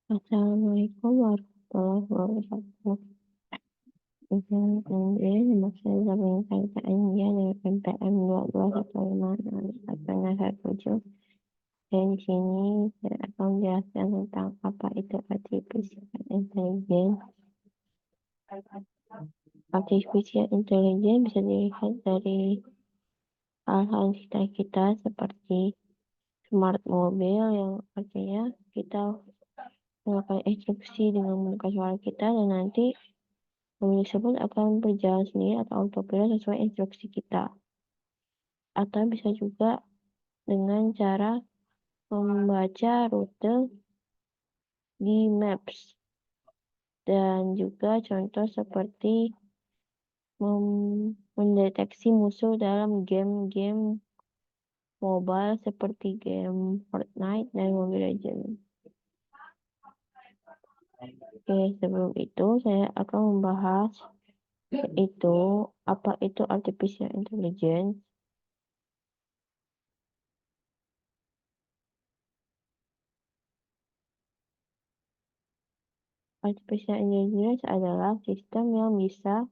Assalamualaikum warahmatullahi wabarakatuh. Kemudian nama saya Zabin KKN dari MPM 2215 dan di sini saya akan menjelaskan tentang apa itu artificial intelligence. Artificial intelligence bisa dilihat dari hal-hal di sekitar kita seperti smart mobil yang artinya kita melakukan instruksi dengan menggunakan suara kita dan nanti mobil tersebut akan berjalan sendiri atau autopilot sesuai instruksi kita. Atau bisa juga dengan cara membaca rute di Maps. Dan juga contoh seperti mendeteksi musuh dalam game-game mobile seperti game Fortnite dan Mobile Legends. Oke, sebelum itu saya akan membahas apa itu artificial intelligence. Artificial intelligence adalah sistem yang bisa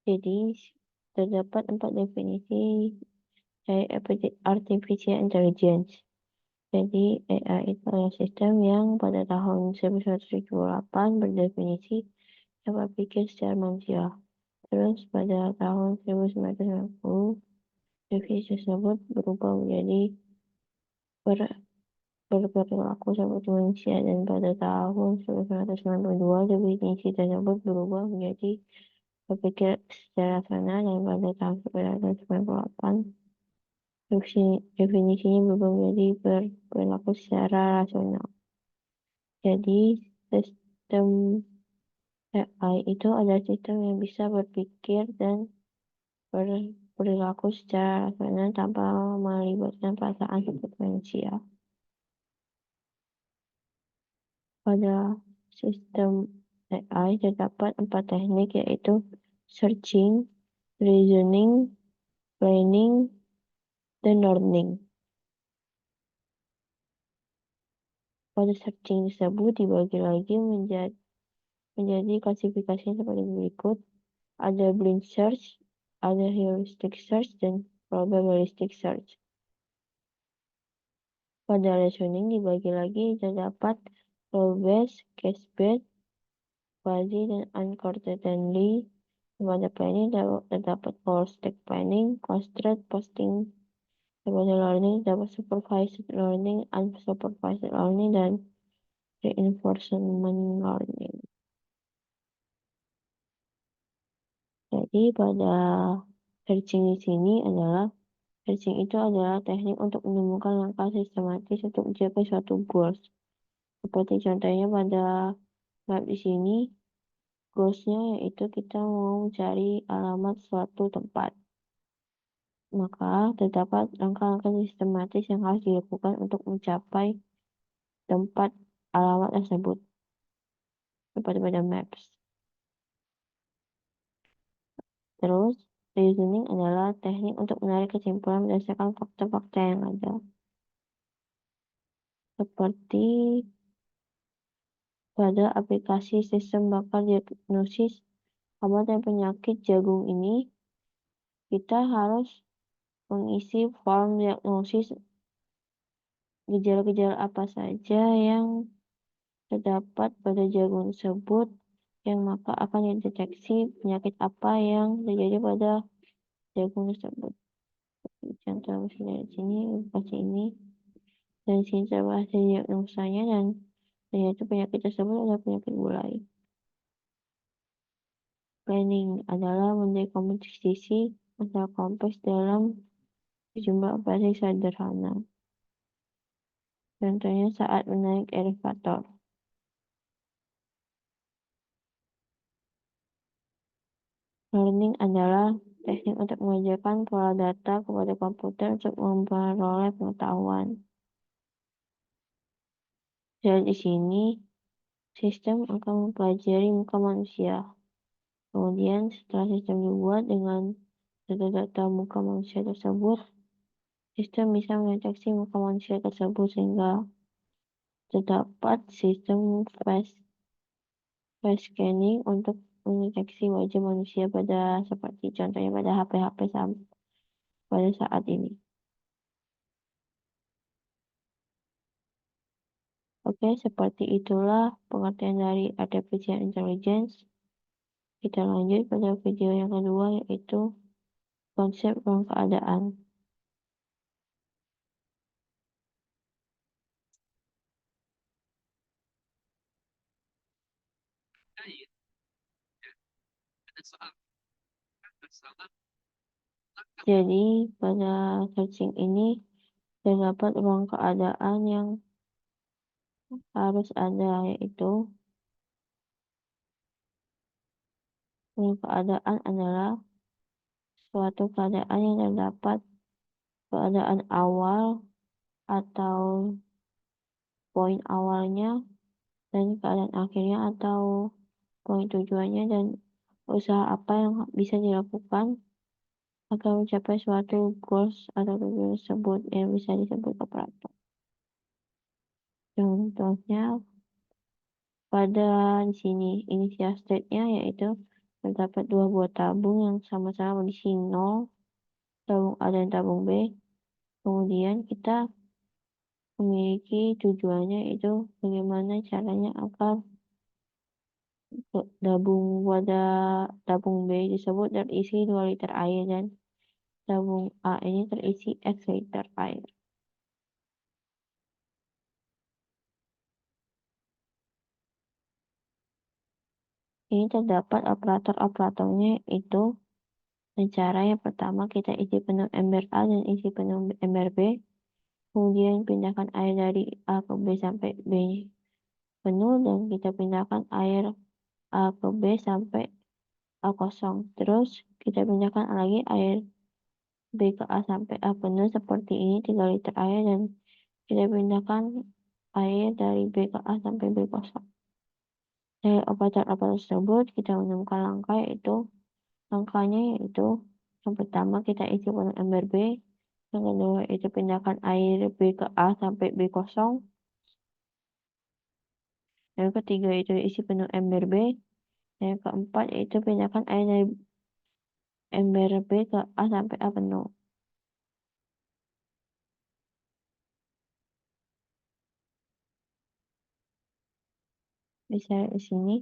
jadi terdapat 4 definisi dari artificial intelligence. Jadi AI itu adalah sistem yang pada tahun 1978 berdefinisi dapat pikir secara manusia. Terus pada tahun 1990 definisi tersebut berubah menjadi berperilaku seperti manusia dan pada tahun 1992 definisi tersebut berubah menjadi berpikir secara rasional dan pada tahun 1998 definisinya berubah menjadi berperilaku secara rasional. Jadi sistem AI itu adalah sistem yang bisa berpikir dan berperilaku secara rasional tanpa melibatkan perasaan seperti manusia. Pada sistem AI terdapat 4 teknik yaitu searching, reasoning, planning, dan learning. Pada searching tersebut dibagi lagi menjadi klasifikasi seperti berikut. Ada blind search, ada heuristic search, dan probabilistic search. Pada reasoning dibagi lagi terdapat rule-based, case-based, fuzzy, dan uncertainty. Pada planning terdapat goal-stack planning, constraint posting. Pada learning terdapat supervised learning, unsupervised learning, dan reinforcement learning. Jadi pada searching di sini searching itu adalah teknik untuk menemukan langkah sistematis untuk mencapai suatu goals. Seperti contohnya pada map di sini, goalsnya yaitu kita mau mencari alamat suatu tempat. Maka terdapat langkah-langkah sistematis yang harus dilakukan untuk mencapai tempat alamat tersebut. Seperti pada maps. Terus, reasoning adalah teknik untuk menarik kesimpulan berdasarkan fakta-fakta yang ada. Seperti pada aplikasi sistem bakal diagnosis obat dan penyakit jagung ini, kita harus mengisi form diagnosis gejala-gejala apa saja yang terdapat pada jagung tersebut, yang maka akan dideteksi penyakit apa yang terjadi pada jagung tersebut. Contoh misalnya di sini, aplikasi ini, dan di sini terbahas diagnosanya dan ternyata penyakit tersebut adalah penyakit gulai. Planning adalah mendekomposisi masalah kompleks dalam sejumlah operasi sederhana. Contohnya saat menaik elevator. Learning adalah teknik untuk mengajarkan pola data kepada komputer untuk memperoleh pengetahuan. Dan di sini, sistem akan mempelajari muka manusia. Kemudian setelah sistem dibuat dengan data muka manusia tersebut, sistem bisa mendeteksi muka manusia tersebut sehingga terdapat sistem face scanning untuk mendeteksi wajah manusia seperti contohnya pada HP-HP pada saat ini. Oke, seperti itulah pengertian dari artificial intelligence. Kita lanjut pada video yang kedua, yaitu konsep ruang keadaan. Jadi pada searching ini terdapat ruang keadaan yang harus ada, yaitu ruang keadaan adalah suatu keadaan yang terdapat keadaan awal atau poin awalnya dan keadaan akhirnya atau poin tujuannya, dan usaha apa yang bisa dilakukan agar mencapai suatu goals atau tujuan tersebut yang bisa disebut operator. Contohnya pada di sini initial state-nya yaitu terdapat dua buah tabung yang sama-sama berisi 0, tabung A dan tabung B. Kemudian kita memiliki tujuannya, itu bagaimana caranya agar pada tabung B tersebut terisi 2 liter air dan tabung A ini terisi X liter air. Ini terdapat operator-operatornya, itu cara yang pertama kita isi penuh ember A dan isi penuh ember B. Kemudian pindahkan air dari A ke B sampai B penuh, dan kita pindahkan air A ke B sampai A kosong. Terus kita pindahkan lagi air B ke A sampai A penuh seperti ini 3 liter air, dan kita pindahkan air dari B ke A sampai B kosong. Dari operator-operator tersebut kita menemukan langkahnya yaitu yang pertama kita isi penuh ember B, yang kedua itu pindahkan air B ke A sampai B kosong, yang ketiga itu isi penuh ember B, yang keempat yaitu pindahkan air dari ember B ke A sampai A penuh. Bisa di sini.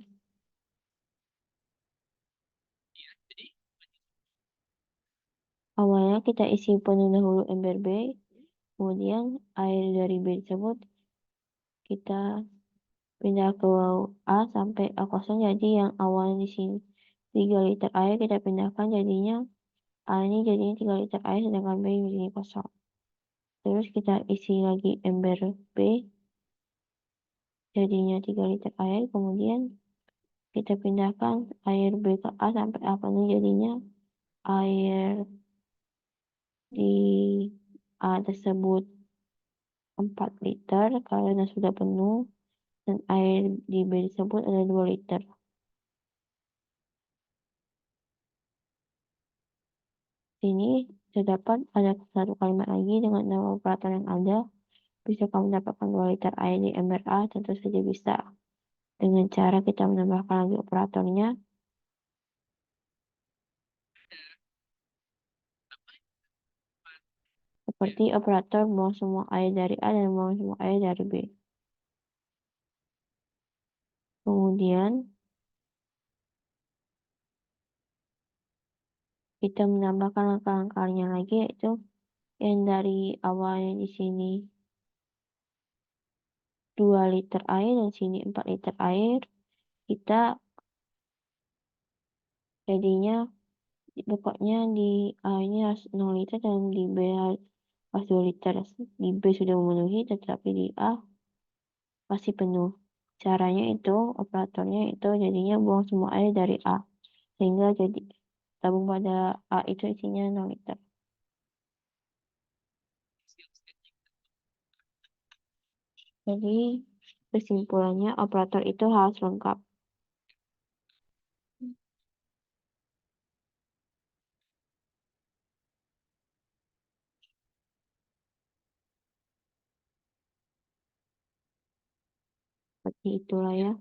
Awalnya kita isi penuh dahulu ember B, kemudian air dari B tersebut kita pindah ke A sampai A kosong, jadi yang awalnya di sini 3 liter air kita pindahkan jadinya A ini jadinya 3 liter air, sedangkan B ini kosong. Terus kita isi lagi ember B jadinya 3 liter air, kemudian kita pindahkan air B ke A sampai A penuh, jadinya air di A tersebut 4 liter karena sudah penuh, dan air di B tersebut ada 2 liter. Sini terdapat ada satu kalimat lagi dengan nama operator yang ada. Bisa kamu mendapatkan 2 liter air di ember A? Tentu saja bisa. Dengan cara kita menambahkan lagi operatornya. Seperti operator buang semua air dari A dan buang semua air dari B. Kemudian kita menambahkan langkah-langkahnya lagi, yaitu yang dari awalnya di sini 2 liter air dan sini 4 liter air. Kita jadinya pokoknya di A ini harus 0 liter dan di B harus 2 liter. Di B sudah memenuhi, tetapi di A masih penuh. Caranya itu, operatornya itu jadinya buang semua air dari A, sehingga jadi tabung pada A itu isinya 0 liter. Jadi kesimpulannya operator itu harus lengkap. itulah ya.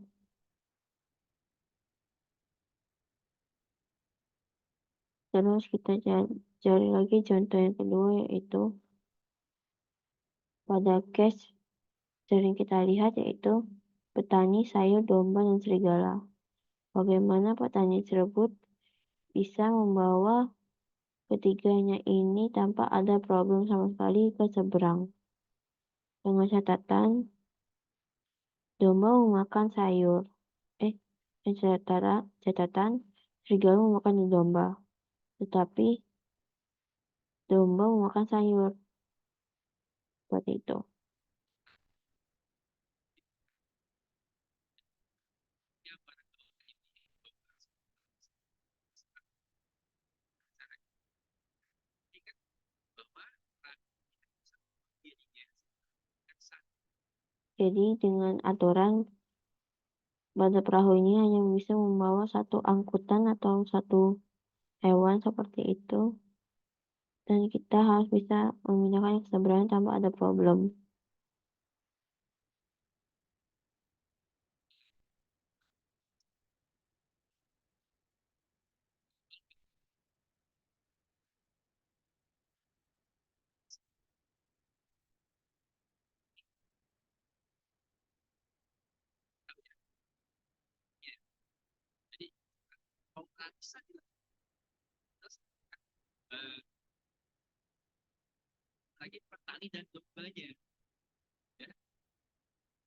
Terus kita cari lagi contoh yang kedua, yaitu pada case sering kita lihat, yaitu petani sayur, domba, dan serigala. Bagaimana petani tersebut bisa membawa ketiganya ini tanpa ada problem sama sekali ke seberang. Dengan catatan, domba memakan sayur. Catatan, serigala memakan domba. Tetapi domba memakan sayur. Seperti itu. Jadi dengan aturan pada perahu ini hanya bisa membawa satu angkutan atau satu hewan seperti itu. Dan kita harus bisa memindahkan ke seberang tanpa ada problem. Lagi petani dan dombanya, ya,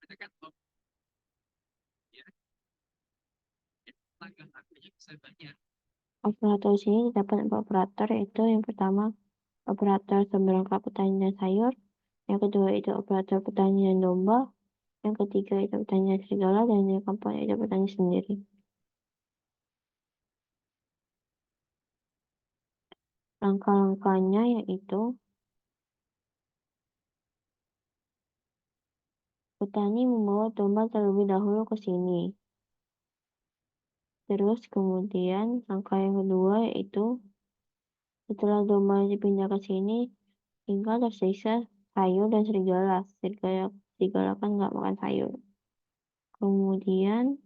mereka kan ya, langkah-langkahnya bisa banyak. Operator sini terdapat 4 operator, yaitu yang pertama operator seberangkap petani dan sayur, yang kedua itu operator petani dan domba, yang ketiga itu petani dan serigala, dan yang keempat itu petani sendiri. Langkah-langkahnya yaitu petani membawa domba terlebih dahulu ke sini. Terus kemudian langkah yang kedua yaitu setelah domba dipindah ke sini, tinggal tersisa sayur dan serigala. Serigala kan nggak makan sayur. Kemudian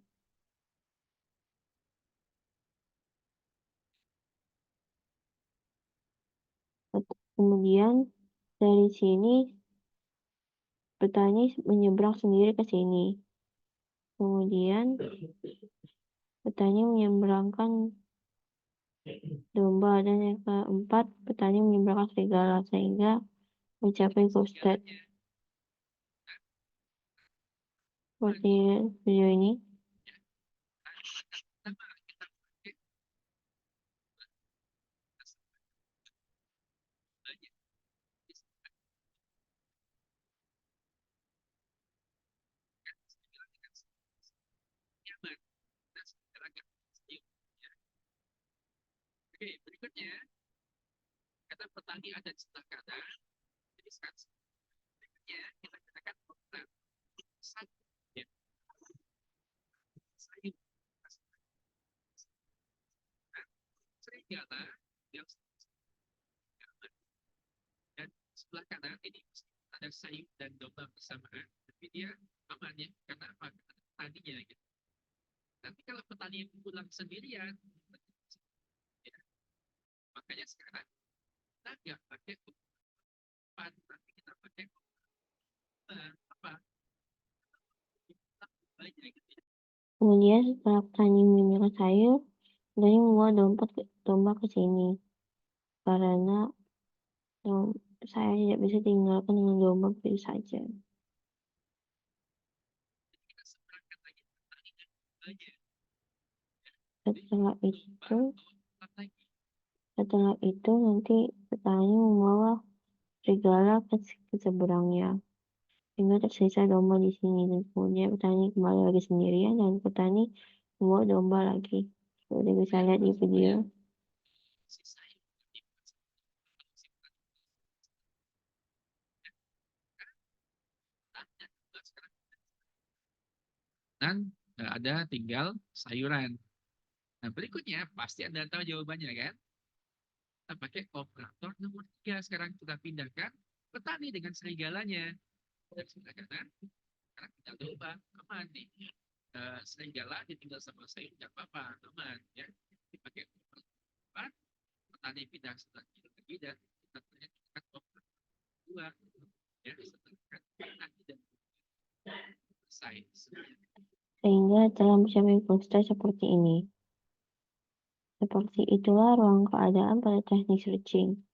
dari sini petani menyeberang sendiri ke sini. Kemudian petani menyeberangkan domba, dan yang keempat petani menyeberangkan serigala sehingga mencapai Gosted. Seperti video ini. Oke, berikutnya kata petani ada di sebelah kanan. Jadi sekarang berikutnya kita gunakan program sayur, ya. Sayur serigala yang dan sebelah kanan ini ada sayur dan domba bersamaan, tapi dia aman ya, karena apa? Karena petaninya gitu. Nanti kalau petani yang pulang sendirian, ya, makanya sekarang kita nggak pakai umpan, tapi kita pakai apa? Banyak gitu ya. Kemudian setelah petani menyeberangkan sayur, petani membawa domba ke sini. Karena saya tidak bisa tinggalkan dengan domba begitu saja. Setelah itu nanti petani membawa serigala ke seberangnya, sehingga tersisa domba di sini, dan kemudian petani kembali lagi sendirian dan petani membawa domba lagi. Seperti bisa lihat di video. Dan ada tinggal sayuran. Nah, berikutnya pasti Anda tahu jawabannya kan? Kita pakai operator nomor 3. Sekarang kita pindahkan petani dengan serigalanya. Dari sebelah kanan, Karena tinggal domba, aman nih. Serigala ditinggal sama saya tidak apa-apa, aman ya. Dipakai apa? Petani pindah sebelah kiri lagi dan kita ternyata dua ya setelah nanti dan selesai. Sehingga dalam mencapai poster seperti ini. Seperti itulah ruang keadaan pada teknik searching.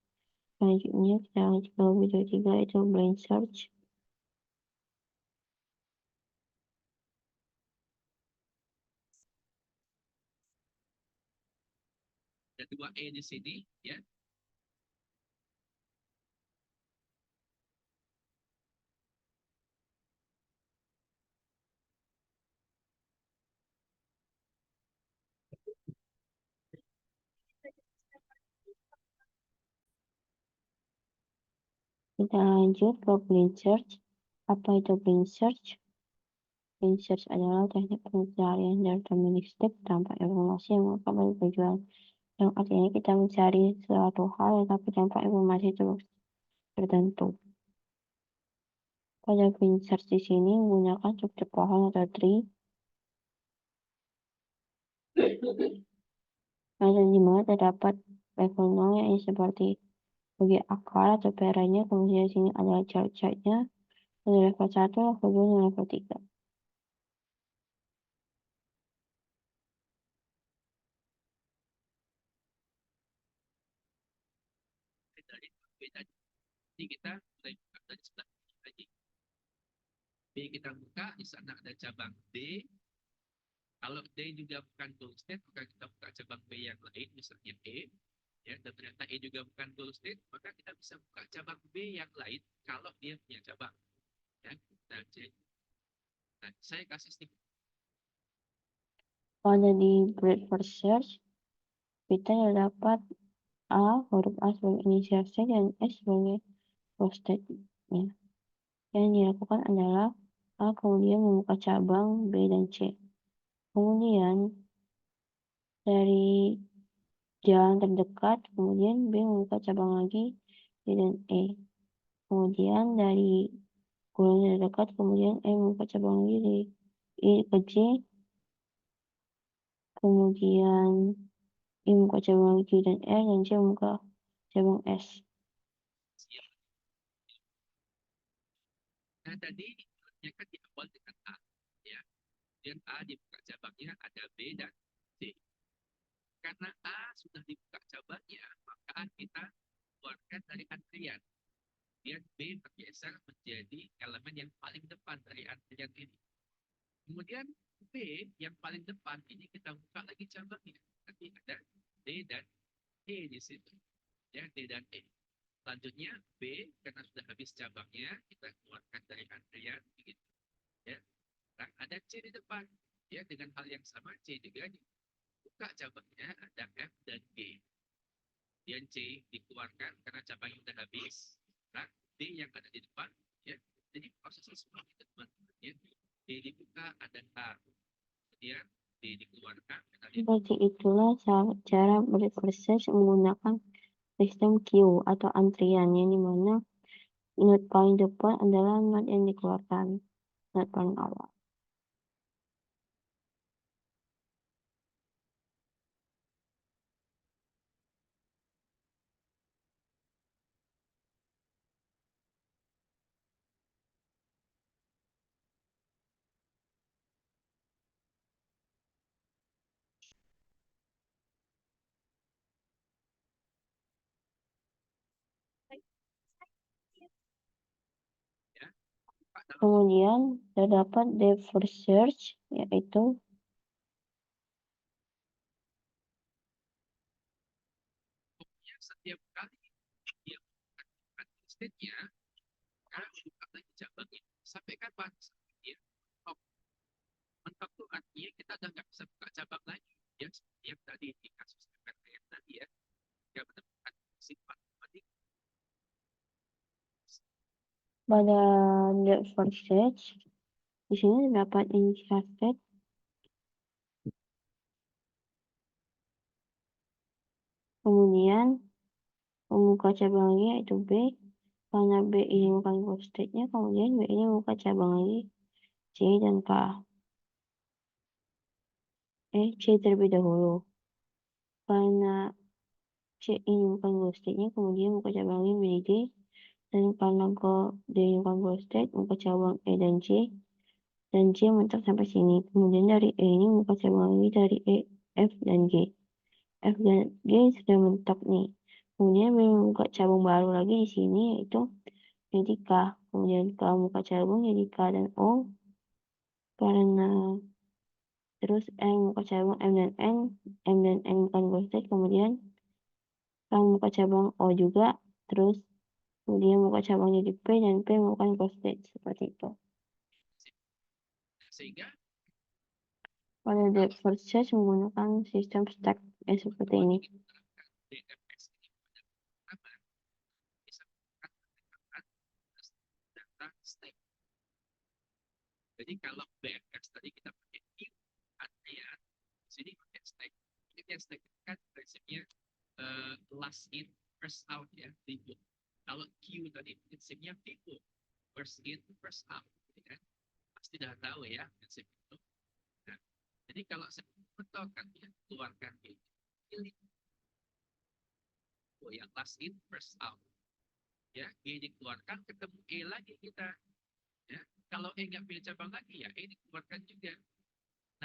Selanjutnya kita lanjut ke video 3 itu brain search. Ada 2E di sini ya. Kita lanjut ke brain search. Apa itu brain search? Brain search adalah teknik pencarian deterministik tanpa informasi yang mengungkapkan tujuan. Yang artinya kita mencari suatu hal tetapi tanpa informasi tertentu. Pada brain search di sini menggunakan struktur pohon atau tree yang di mana terdapat level 0 yang seperti bagi akar atau peranya, kemudian di sini adalah chart-chartnya, ada level 1, level 2, dan level 3. Dari beda. Jadi kita mulai buka dari sebelah kiri lagi. B kita buka, di sana ada cabang D. Kalau D juga bukan goal state, maka kita buka cabang B yang lain, misalnya E. Ya, dan ternyata E juga bukan goal state, maka kita bisa buka cabang B yang lain kalau dia punya cabang. Ya, nah, saya kasih stick. Pada di breadth first search, kita dapat A, huruf A sebagai inisial state dan S sebagai goal state-nya. Yang dilakukan adalah A kemudian membuka cabang B dan C. Kemudian dari jalan terdekat, kemudian B membuka cabang lagi D dan E. Kemudian dari gulungan terdekat, kemudian E membuka cabang lagi dari I ke J. Kemudian I membuka cabang lagi dan R dan J membuka cabang S. Nah, tadi ya kan di awal dengan A. Ya, dan A dibuka cabangnya ada B dan C. Karena A sudah dibuka cabangnya, maka kita keluarkan dari antrian. Dan B bergeser menjadi elemen yang paling depan dari antrian ini. Kemudian B yang paling depan ini kita buka lagi cabangnya. Nanti ada D dan E di situ. Ya, D dan E. Selanjutnya B karena sudah habis cabangnya kita keluarkan dari antrian begitu. Ya. Nah, ada C di depan. Ya, dengan hal yang sama C juga dibuka cabangnya ada F dan G. Kemudian C dikeluarkan karena cabangnya sudah habis. Nah, D yang ada di depan. Ya. Jadi prosesnya seperti itu teman-teman. Ya. D dibuka ada A. Kemudian D dikeluarkan. Seperti itulah cara berproses menggunakan sistem queue atau antrian, yang dimana node paling depan adalah node yang dikeluarkan, node paling awal. Ya. Kemudian terdapat depth first search, yaitu Setiap kali dia melakukan state-nya, kan buka lagi cabangnya. Sampai kapan? Sampai dia mentok. Mentok itu artinya kita udah nggak bisa buka cabang lagi. Ya, seperti yang tadi di kasus yang tadi ya. Nggak menemukan sifat tadi. pada depth first search. Di sini terdapat initial state, kemudian membuka cabang lagi yaitu B. Karena B ini bukan goal state-nya, kemudian B ini membuka cabang lagi C dan K. C terlebih dahulu. Karena C ini bukan goal state-nya, kemudian muka cabang ini menjadi D. Dan karena D ini bukan goal state, muka cabang E dan C. Dan C mentok sampai sini. Kemudian dari E ini muka cabang lagi dari E, F, dan G. F dan G sudah mentok nih. Kemudian membuka cabang baru lagi di sini, yaitu jadi K. Kemudian K muka cabang jadi K dan O. Karena terus M muka cabang M dan N bukan goal state. Kemudian K muka cabang O juga. Terus kemudian muka cabang jadi P dan P bukan goal state. Seperti itu. Sehingga Pada depth first search menggunakan sistem stack seperti ini. DFS ini pada bisa menggunakan data stack. Jadi kalau BFS tadi kita pakai queue, artinya di sini pakai stack. Jadi stack kan prinsipnya last in first out ya, timbul. Kalau queue tadi prinsipnya timbul, first in first out, kan? Pasti sudah tahu ya prinsip itu. Nah, jadi kalau saya betulkan ya, keluarkan pilih yang last in first out. Ya, E dikeluarkan, ketemu E lagi kita. Ya, kalau E nggak pilih cabang lagi ya, E dikeluarkan juga.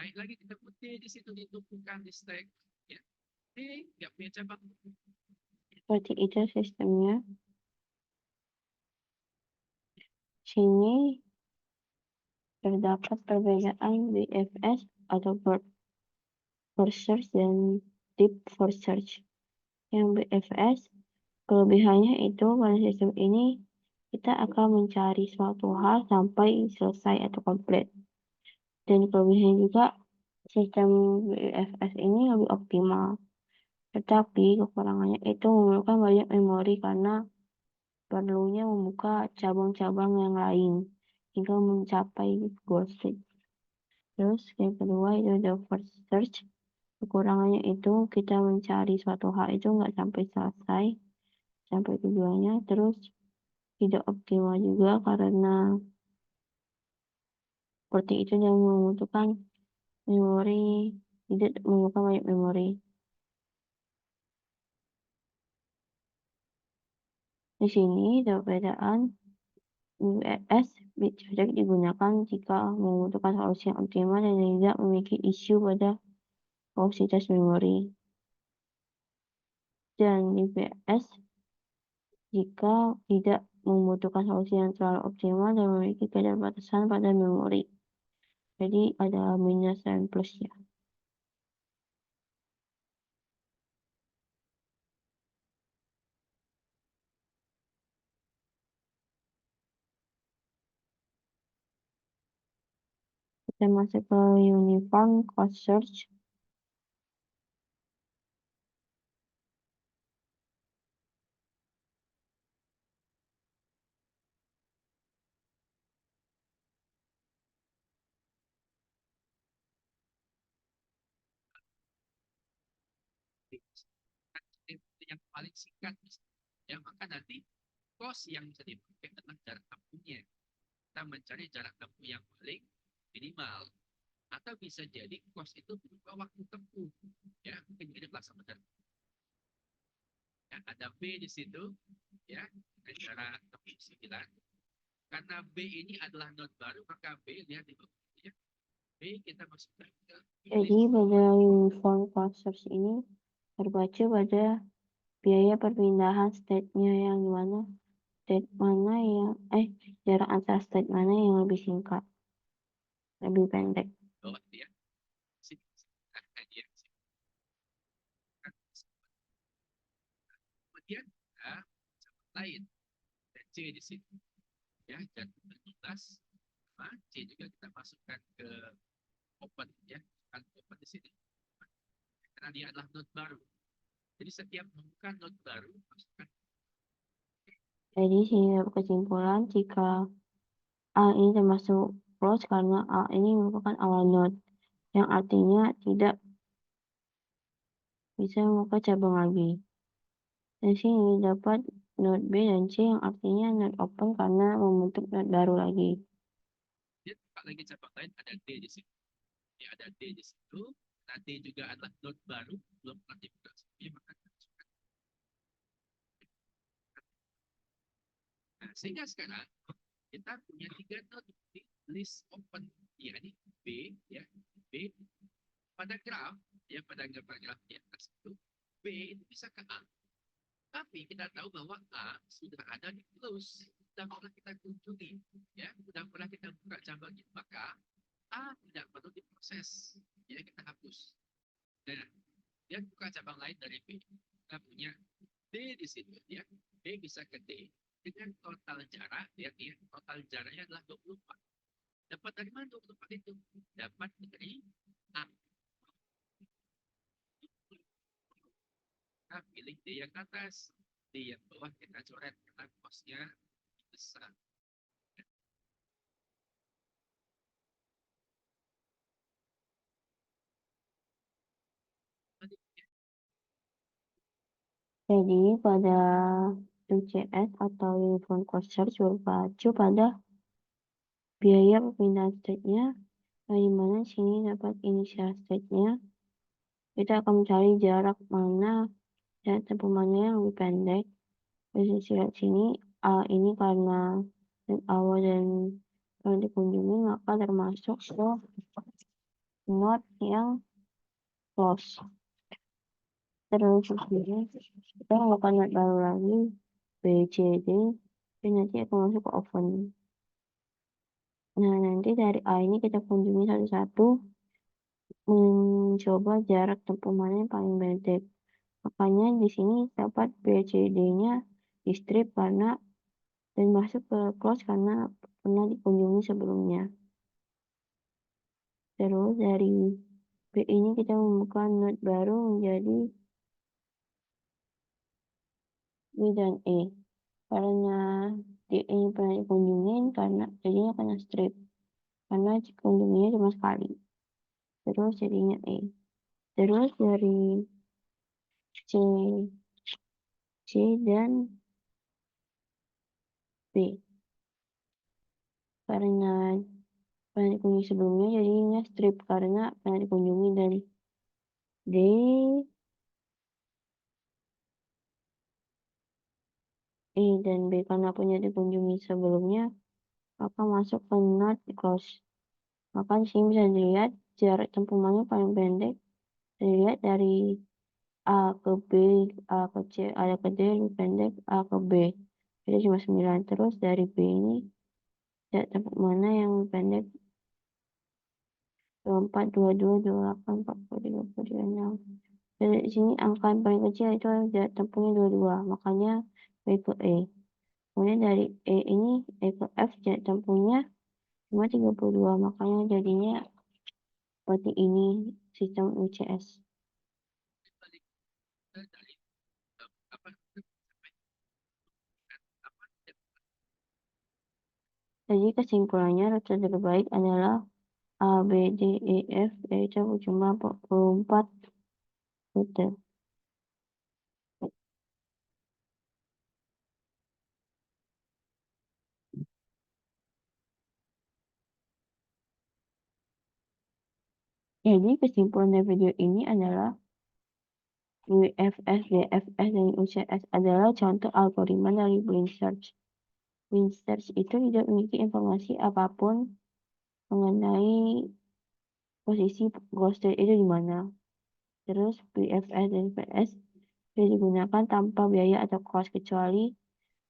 Naik lagi ketemu D di situ ditumpukan di stack. Ya, D nggak punya cabang. Seperti itu sistemnya. Sini terdapat perbedaan BFS atau Broad First Search dan Deep First Search. Yang BFS, kelebihannya itu pada sistem ini kita akan mencari suatu hal sampai selesai atau komplit. Dan kelebihannya juga sistem BFS ini lebih optimal. Tetapi kekurangannya itu memerlukan banyak memori karena perlunya membuka cabang-cabang yang lain hingga mencapai goal state. Terus yang kedua itu the first search. Kekurangannya itu kita mencari suatu hal itu nggak sampai selesai, sampai tujuannya. Terus tidak optimal juga karena seperti itu dan membutuhkan memori, tidak membuka banyak memori. Di sini ada perbedaan UES Bitjadek digunakan jika membutuhkan solusi yang optimal dan tidak memiliki isu pada kapasitas memori. Dan IPS jika tidak membutuhkan solusi yang terlalu optimal dan memiliki keterbatasan pada memori. Jadi ada minus dan plusnya. Kita masuk ke Uniform Cost Search. Yang paling singkat, ya maka nanti cost yang bisa dipakai adalah jarak tempuhnya. Kita mencari jarak tempuh yang paling minimal. Atau bisa jadi cost itu berupa waktu tempuh. Ya, mungkin ini pelaksanaan benar. Ya, ada B di situ, ya, jarak tempuh 9. Karena B ini adalah node baru, maka B lihat di bawah. Ya. B kita masukkan ke Jadi pada Uniform Cost Search ini terbaca pada biaya perpindahan state-nya yang mana state mana yang jarak antar state mana yang lebih singkat, lebih pendek. bawah dia. Kemudian lain dan C di sini. Ya, dan 15 C juga kita masukkan ke open ya, kan open di sini. Karena dia adalah node baru. Jadi setiap membuka node baru masukkan. Jadi sehingga kesimpulan jika A ini termasuk close karena A ini merupakan awal node, yang artinya tidak bisa membuka cabang lagi. Dan sini dapat node B dan C yang artinya node open karena membentuk node baru lagi. Dia lagi cabang lain, ada D di situ. Ya, ada D di situ. Nah, D juga adalah node baru, belum pernah dibuka sebelumnya, maka kita masukkan. Nah, sehingga sekarang kita punya 3 node di list open, yakni B, ya, B pada graf, ya, pada graf di atas itu, B itu bisa ke A. Tapi kita tahu bahwa A sudah ada di close, sudah pernah kita kunjungi, ya, sudah pernah kita buka cabangnya, maka A tidak perlu diproses, ya, kita hapus. Dan dia buka cabang lain dari B. Kita punya D di situ, ya, B bisa ke D dengan total jarak, ya, total jaraknya adalah 24. Dapat dari mana 24 itu? Dapat dari A. Kita pilih D yang atas, D yang bawah kita coret karena kosnya besar. Jadi pada UCS atau Uniform Cost Search berpacu pada biaya perpindahan state-nya, di mana sini dapat inisial state-nya. Kita akan mencari jarak mana dan tempuh mana yang lebih pendek. Posisi lihat sini, A ini karena awal dan kalau dikunjungi maka termasuk ke node yang close. Terus kita melakukan node baru lagi, B, C, D, dan nanti akan masuk ke oven. Nah, nanti dari A ini kita kunjungi satu-satu, mencoba jarak tempuh mana yang paling pendek. Makanya di sini dapat B, C, D-nya di strip karena dan masuk ke close karena pernah dikunjungi sebelumnya. Terus dari B ini kita membuka node baru menjadi B dan E. Karena D ini pernah dikunjungin karena jadinya kena strip. Karena kunjunginya cuma sekali. Terus jadinya E. Terus dari C, C dan B. Karena pernah dikunjungi sebelumnya jadinya strip karena pernah dikunjungi dari D, E dan B karena punya dikunjungi sebelumnya maka masuk ke node close. Maka di sini bisa dilihat jarak tempuh mana paling pendek. Dilihat dari A ke B, A ke C, A ke D lebih pendek A ke B. Jadi cuma 9. Terus dari B ini jarak tempuh mana yang lebih pendek 24, 22, 28, 40, 30, 36. Jadi di sini angka yang paling kecil itu jarak tempuhnya 22. Makanya B ke E. Kemudian dari E ini E ke F jarak tempuhnya cuma 32. Makanya jadinya seperti ini sistem UCS. Dari apa Jadi kesimpulannya rute terbaik adalah A, B, D, E, F, yaitu berjumlah 44 rute. Jadi kesimpulan dari video ini adalah UFS, DFS, dan UCS adalah contoh algoritma dari Blind Search. Blind Search itu tidak memiliki informasi apapun mengenai posisi ghost itu di mana. Terus BFS dan PS bisa digunakan tanpa biaya atau cost kecuali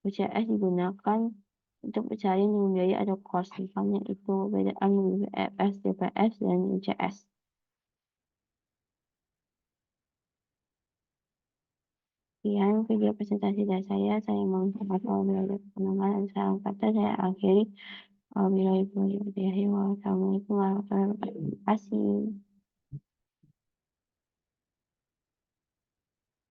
UCS digunakan untuk pencarian dengan biaya atau cost. Misalnya itu perbedaan BFS, DPS, dan UCS. Sekian video presentasi dari saya mengucapkan wabillahi pendengar dan salam kata saya akhiri. Wabillahi taufiq wal hidayah. Wassalamualaikum warahmatullahi wabarakatuh. Terima kasih.